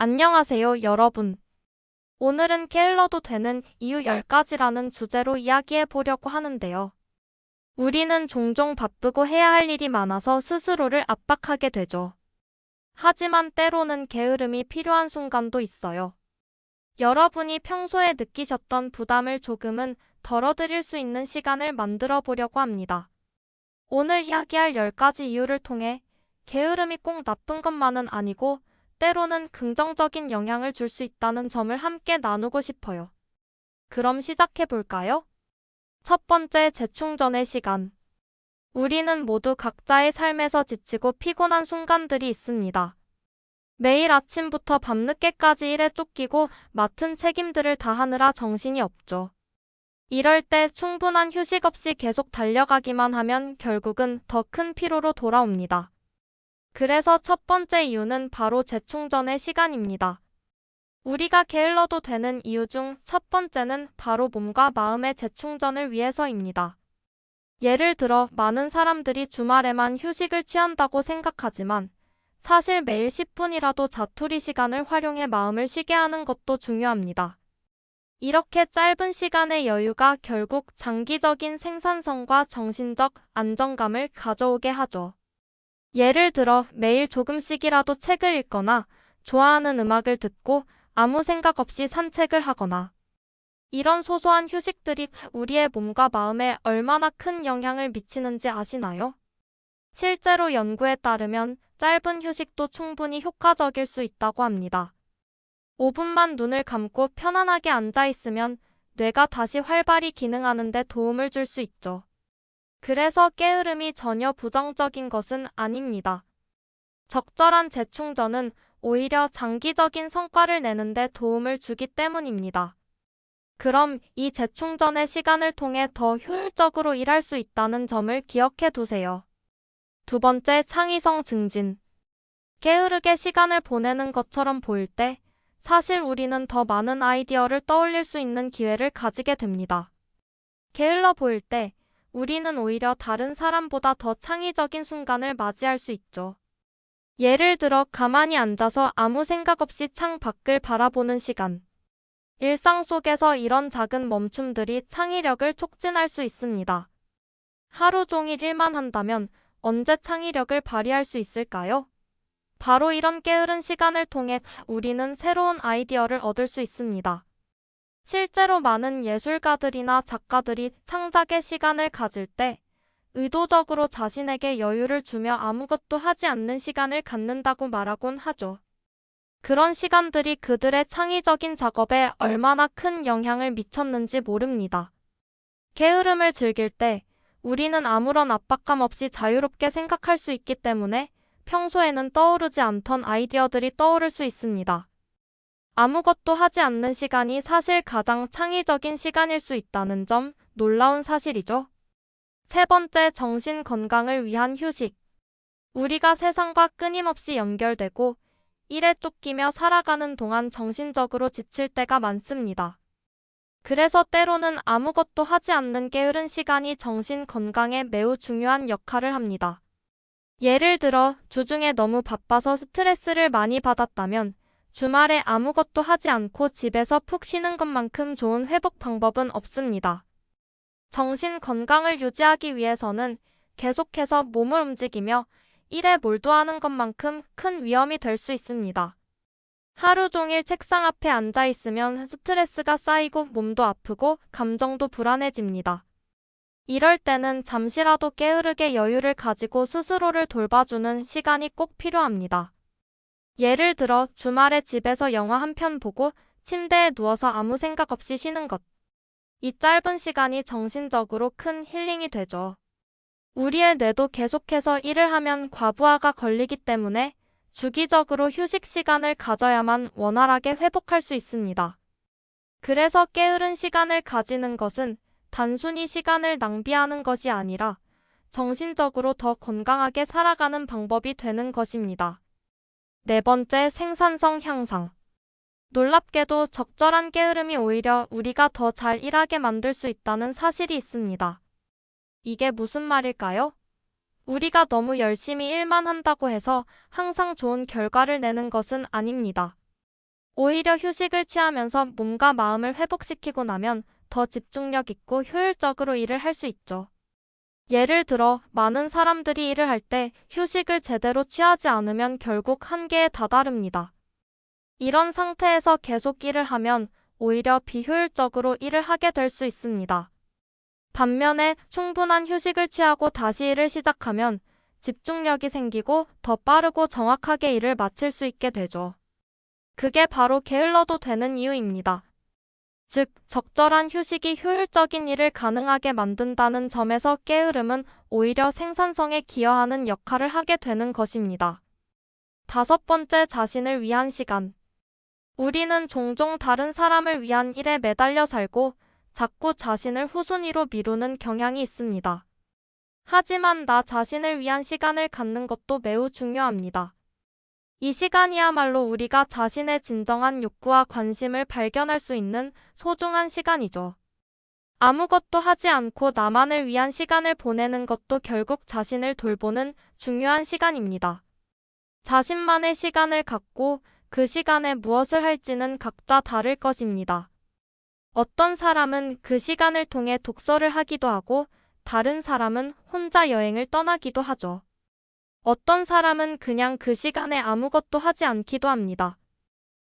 안녕하세요, 여러분. 오늘은 게을러도 되는 이유 10가지라는 주제로 이야기해 보려고 하는데요. 우리는 종종 바쁘고 해야 할 일이 많아서 스스로를 압박하게 되죠. 하지만 때로는 게으름이 필요한 순간도 있어요. 여러분이 평소에 느끼셨던 부담을 조금은 덜어드릴 수 있는 시간을 만들어 보려고 합니다. 오늘 이야기할 10가지 이유를 통해 게으름이 꼭 나쁜 것만은 아니고 때로는 긍정적인 영향을 줄 수 있다는 점을 함께 나누고 싶어요. 그럼 시작해 볼까요? 첫 번째, 재충전의 시간. 우리는 모두 각자의 삶에서 지치고 피곤한 순간들이 있습니다. 매일 아침부터 밤늦게까지 일에 쫓기고 맡은 책임들을 다하느라 정신이 없죠. 이럴 때 충분한 휴식 없이 계속 달려가기만 하면 결국은 더 큰 피로로 돌아옵니다. 그래서 첫 번째 이유는 바로 재충전의 시간입니다. 우리가 게을러도 되는 이유 중 첫 번째는 바로 몸과 마음의 재충전을 위해서입니다. 예를 들어 많은 사람들이 주말에만 휴식을 취한다고 생각하지만 사실 매일 10분이라도 자투리 시간을 활용해 마음을 쉬게 하는 것도 중요합니다. 이렇게 짧은 시간의 여유가 결국 장기적인 생산성과 정신적 안정감을 가져오게 하죠. 예를 들어 매일 조금씩이라도 책을 읽거나 좋아하는 음악을 듣고 아무 생각 없이 산책을 하거나 이런 소소한 휴식들이 우리의 몸과 마음에 얼마나 큰 영향을 미치는지 아시나요? 실제로 연구에 따르면 짧은 휴식도 충분히 효과적일 수 있다고 합니다. 5분만 눈을 감고 편안하게 앉아 있으면 뇌가 다시 활발히 기능하는 데 도움을 줄 수 있죠. 그래서 게으름이 전혀 부정적인 것은 아닙니다. 적절한 재충전은 오히려 장기적인 성과를 내는데 도움을 주기 때문입니다. 그럼 이 재충전의 시간을 통해 더 효율적으로 일할 수 있다는 점을 기억해 두세요. 두 번째, 창의성 증진. 게으르게 시간을 보내는 것처럼 보일 때 사실 우리는 더 많은 아이디어를 떠올릴 수 있는 기회를 가지게 됩니다. 게을러 보일 때 우리는 오히려 다른 사람보다 더 창의적인 순간을 맞이할 수 있죠. 예를 들어 가만히 앉아서 아무 생각 없이 창 밖을 바라보는 시간. 일상 속에서 이런 작은 멈춤들이 창의력을 촉진할 수 있습니다. 하루 종일 일만 한다면 언제 창의력을 발휘할 수 있을까요? 바로 이런 게으른 시간을 통해 우리는 새로운 아이디어를 얻을 수 있습니다. 실제로 많은 예술가들이나 작가들이 창작의 시간을 가질 때 의도적으로 자신에게 여유를 주며 아무것도 하지 않는 시간을 갖는다고 말하곤 하죠. 그런 시간들이 그들의 창의적인 작업에 얼마나 큰 영향을 미쳤는지 모릅니다. 게으름을 즐길 때 우리는 아무런 압박감 없이 자유롭게 생각할 수 있기 때문에 평소에는 떠오르지 않던 아이디어들이 떠오를 수 있습니다. 아무것도 하지 않는 시간이 사실 가장 창의적인 시간일 수 있다는 점 놀라운 사실이죠. 세 번째, 정신 건강을 위한 휴식. 우리가 세상과 끊임없이 연결되고 일에 쫓기며 살아가는 동안 정신적으로 지칠 때가 많습니다. 그래서 때로는 아무것도 하지 않는 게으른 시간이 정신 건강에 매우 중요한 역할을 합니다. 예를 들어 주중에 너무 바빠서 스트레스를 많이 받았다면 주말에 아무것도 하지 않고 집에서 푹 쉬는 것만큼 좋은 회복 방법은 없습니다. 정신 건강을 유지하기 위해서는 계속해서 몸을 움직이며 일에 몰두하는 것만큼 큰 위험이 될 수 있습니다. 하루 종일 책상 앞에 앉아 있으면 스트레스가 쌓이고 몸도 아프고 감정도 불안해집니다. 이럴 때는 잠시라도 게으르게 여유를 가지고 스스로를 돌봐주는 시간이 꼭 필요합니다. 예를 들어 주말에 집에서 영화 한 편 보고 침대에 누워서 아무 생각 없이 쉬는 것. 이 짧은 시간이 정신적으로 큰 힐링이 되죠. 우리의 뇌도 계속해서 일을 하면 과부하가 걸리기 때문에 주기적으로 휴식 시간을 가져야만 원활하게 회복할 수 있습니다. 그래서 게으른 시간을 가지는 것은 단순히 시간을 낭비하는 것이 아니라 정신적으로 더 건강하게 살아가는 방법이 되는 것입니다. 네 번째, 생산성 향상. 놀랍게도 적절한 게으름이 오히려 우리가 더 잘 일하게 만들 수 있다는 사실이 있습니다. 이게 무슨 말일까요? 우리가 너무 열심히 일만 한다고 해서 항상 좋은 결과를 내는 것은 아닙니다. 오히려 휴식을 취하면서 몸과 마음을 회복시키고 나면 더 집중력 있고 효율적으로 일을 할 수 있죠. 예를 들어 많은 사람들이 일을 할 때 휴식을 제대로 취하지 않으면 결국 한계에 다다릅니다. 이런 상태에서 계속 일을 하면 오히려 비효율적으로 일을 하게 될 수 있습니다. 반면에 충분한 휴식을 취하고 다시 일을 시작하면 집중력이 생기고 더 빠르고 정확하게 일을 마칠 수 있게 되죠. 그게 바로 게을러도 되는 이유입니다. 즉, 적절한 휴식이 효율적인 일을 가능하게 만든다는 점에서 게으름은 오히려 생산성에 기여하는 역할을 하게 되는 것입니다. 다섯 번째, 자신을 위한 시간. 우리는 종종 다른 사람을 위한 일에 매달려 살고 자꾸 자신을 후순위로 미루는 경향이 있습니다. 하지만 나 자신을 위한 시간을 갖는 것도 매우 중요합니다. 이 시간이야말로 우리가 자신의 진정한 욕구와 관심을 발견할 수 있는 소중한 시간이죠. 아무것도 하지 않고 나만을 위한 시간을 보내는 것도 결국 자신을 돌보는 중요한 시간입니다. 자신만의 시간을 갖고 그 시간에 무엇을 할지는 각자 다를 것입니다. 어떤 사람은 그 시간을 통해 독서를 하기도 하고 다른 사람은 혼자 여행을 떠나기도 하죠. 어떤 사람은 그냥 그 시간에 아무것도 하지 않기도 합니다.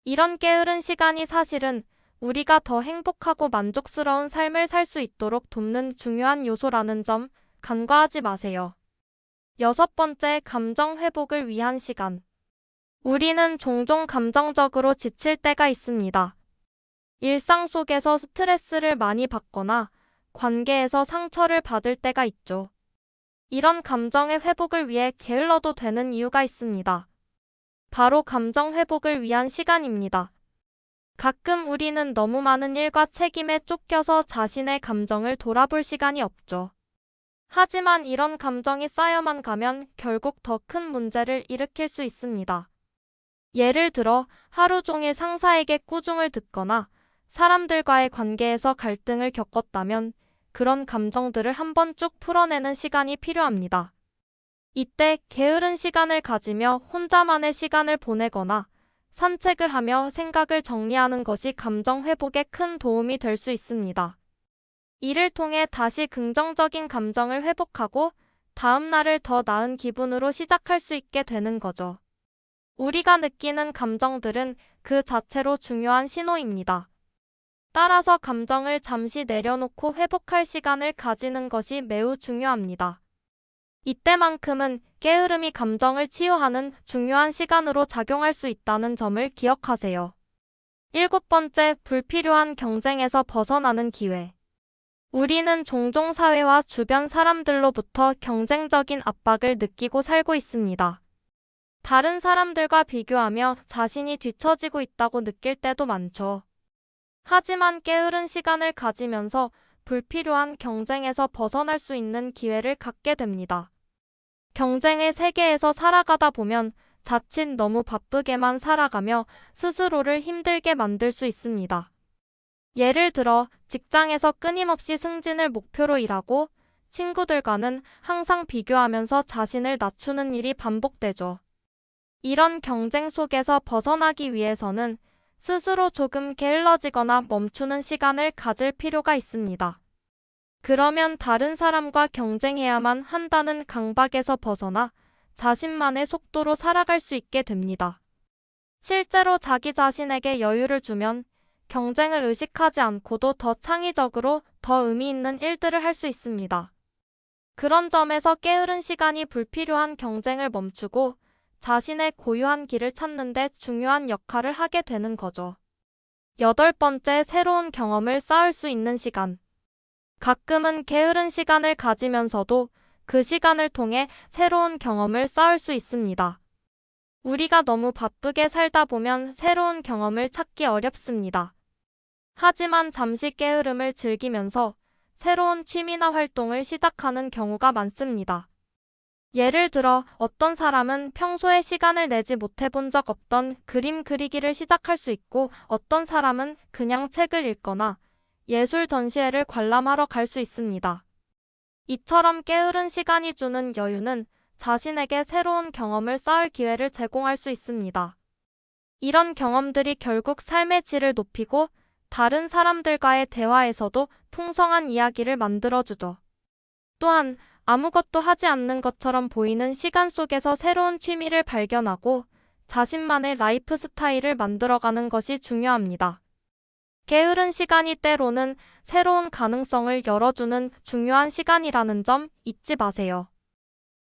이런 게으른 시간이 사실은 우리가 더 행복하고 만족스러운 삶을 살 수 있도록 돕는 중요한 요소라는 점 간과하지 마세요. 여섯 번째, 감정 회복을 위한 시간. 우리는 종종 감정적으로 지칠 때가 있습니다. 일상 속에서 스트레스를 많이 받거나 관계에서 상처를 받을 때가 있죠. 이런 감정의 회복을 위해 게을러도 되는 이유가 있습니다. 바로 감정 회복을 위한 시간입니다. 가끔 우리는 너무 많은 일과 책임에 쫓겨서 자신의 감정을 돌아볼 시간이 없죠. 하지만 이런 감정이 쌓여만 가면 결국 더 큰 문제를 일으킬 수 있습니다. 예를 들어 하루 종일 상사에게 꾸중을 듣거나 사람들과의 관계에서 갈등을 겪었다면 그런 감정들을 한번 쭉 풀어내는 시간이 필요합니다. 이때 게으른 시간을 가지며 혼자만의 시간을 보내거나 산책을 하며 생각을 정리하는 것이 감정 회복에 큰 도움이 될 수 있습니다. 이를 통해 다시 긍정적인 감정을 회복하고 다음 날을 더 나은 기분으로 시작할 수 있게 되는 거죠. 우리가 느끼는 감정들은 그 자체로 중요한 신호입니다. 따라서 감정을 잠시 내려놓고 회복할 시간을 가지는 것이 매우 중요합니다. 이때만큼은 게으름이 감정을 치유하는 중요한 시간으로 작용할 수 있다는 점을 기억하세요. 일곱 번째, 불필요한 경쟁에서 벗어나는 기회. 우리는 종종 사회와 주변 사람들로부터 경쟁적인 압박을 느끼고 살고 있습니다. 다른 사람들과 비교하며 자신이 뒤처지고 있다고 느낄 때도 많죠. 하지만 게으른 시간을 가지면서 불필요한 경쟁에서 벗어날 수 있는 기회를 갖게 됩니다. 경쟁의 세계에서 살아가다 보면 자칫 너무 바쁘게만 살아가며 스스로를 힘들게 만들 수 있습니다. 예를 들어 직장에서 끊임없이 승진을 목표로 일하고 친구들과는 항상 비교하면서 자신을 낮추는 일이 반복되죠. 이런 경쟁 속에서 벗어나기 위해서는 스스로 조금 게을러지거나 멈추는 시간을 가질 필요가 있습니다. 그러면 다른 사람과 경쟁해야만 한다는 강박에서 벗어나 자신만의 속도로 살아갈 수 있게 됩니다. 실제로 자기 자신에게 여유를 주면 경쟁을 의식하지 않고도 더 창의적으로 더 의미 있는 일들을 할 수 있습니다. 그런 점에서 게으른 시간이 불필요한 경쟁을 멈추고 자신의 고유한 길을 찾는 데 중요한 역할을 하게 되는 거죠. 여덟 번째, 새로운 경험을 쌓을 수 있는 시간. 가끔은 게으른 시간을 가지면서도 그 시간을 통해 새로운 경험을 쌓을 수 있습니다. 우리가 너무 바쁘게 살다 보면 새로운 경험을 찾기 어렵습니다. 하지만 잠시 게으름을 즐기면서 새로운 취미나 활동을 시작하는 경우가 많습니다. 예를 들어 어떤 사람은 평소에 시간을 내지 못해 본 적 없던 그림 그리기를 시작할 수 있고 어떤 사람은 그냥 책을 읽거나 예술 전시회를 관람하러 갈 수 있습니다. 이처럼 게으른 시간이 주는 여유는 자신에게 새로운 경험을 쌓을 기회를 제공할 수 있습니다. 이런 경험들이 결국 삶의 질을 높이고 다른 사람들과의 대화에서도 풍성한 이야기를 만들어주죠. 또한 아무것도 하지 않는 것처럼 보이는 시간 속에서 새로운 취미를 발견하고 자신만의 라이프 스타일을 만들어가는 것이 중요합니다. 게으른 시간이 때로는 새로운 가능성을 열어주는 중요한 시간이라는 점 잊지 마세요.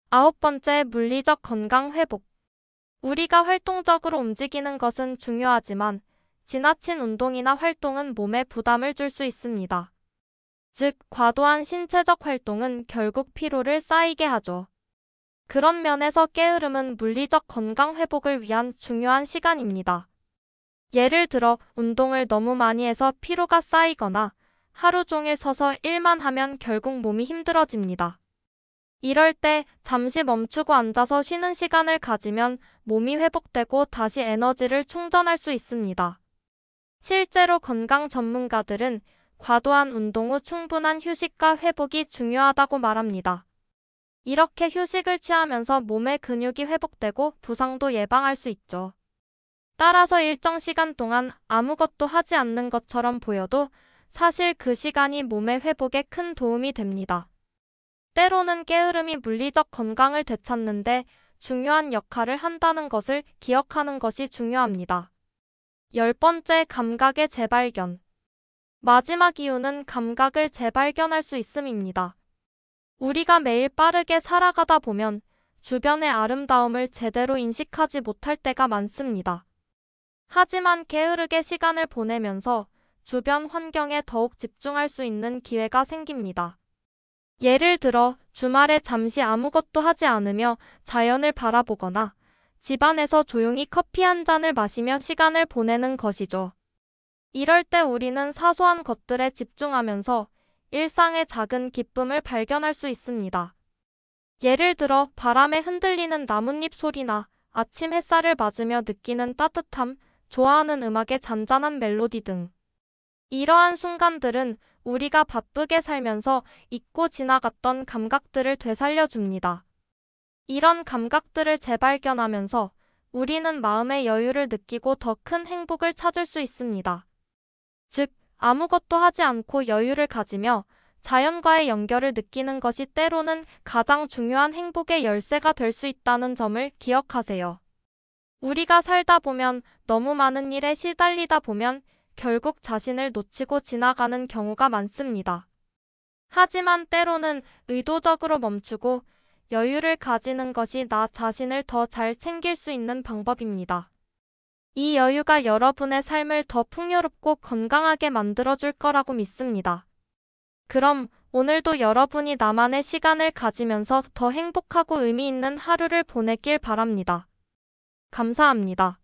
9번째, 물리적 건강 회복. 우리가 활동적으로 움직이는 것은 중요하지만 지나친 운동이나 활동은 몸에 부담을 줄 수 있습니다. 즉, 과도한 신체적 활동은 결국 피로를 쌓이게 하죠. 그런 면에서 게으름은 물리적 건강 회복을 위한 중요한 시간입니다. 예를 들어 운동을 너무 많이 해서 피로가 쌓이거나 하루 종일 서서 일만 하면 결국 몸이 힘들어집니다. 이럴 때 잠시 멈추고 앉아서 쉬는 시간을 가지면 몸이 회복되고 다시 에너지를 충전할 수 있습니다. 실제로 건강 전문가들은 과도한 운동 후 충분한 휴식과 회복이 중요하다고 말합니다. 이렇게 휴식을 취하면서 몸의 근육이 회복되고 부상도 예방할 수 있죠. 따라서 일정 시간 동안 아무것도 하지 않는 것처럼 보여도 사실 그 시간이 몸의 회복에 큰 도움이 됩니다. 때로는 게으름이 물리적 건강을 되찾는데 중요한 역할을 한다는 것을 기억하는 것이 중요합니다. 10번째, 감각의 재발견. 마지막 이유는 감각을 재발견할 수 있음입니다. 우리가 매일 빠르게 살아가다 보면 주변의 아름다움을 제대로 인식하지 못할 때가 많습니다. 하지만 게으르게 시간을 보내면서 주변 환경에 더욱 집중할 수 있는 기회가 생깁니다. 예를 들어 주말에 잠시 아무것도 하지 않으며 자연을 바라보거나 집안에서 조용히 커피 한 잔을 마시며 시간을 보내는 것이죠. 이럴 때 우리는 사소한 것들에 집중하면서 일상의 작은 기쁨을 발견할 수 있습니다. 예를 들어 바람에 흔들리는 나뭇잎 소리나 아침 햇살을 맞으며 느끼는 따뜻함, 좋아하는 음악의 잔잔한 멜로디 등. 이러한 순간들은 우리가 바쁘게 살면서 잊고 지나갔던 감각들을 되살려줍니다. 이런 감각들을 재발견하면서 우리는 마음의 여유를 느끼고 더 큰 행복을 찾을 수 있습니다. 즉, 아무것도 하지 않고 여유를 가지며 자연과의 연결을 느끼는 것이 때로는 가장 중요한 행복의 열쇠가 될 수 있다는 점을 기억하세요. 우리가 살다 보면 너무 많은 일에 시달리다 보면 결국 자신을 놓치고 지나가는 경우가 많습니다. 하지만 때로는 의도적으로 멈추고 여유를 가지는 것이 나 자신을 더 잘 챙길 수 있는 방법입니다. 이 여유가 여러분의 삶을 더 풍요롭고 건강하게 만들어줄 거라고 믿습니다. 그럼 오늘도 여러분이 나만의 시간을 가지면서 더 행복하고 의미 있는 하루를 보내길 바랍니다. 감사합니다.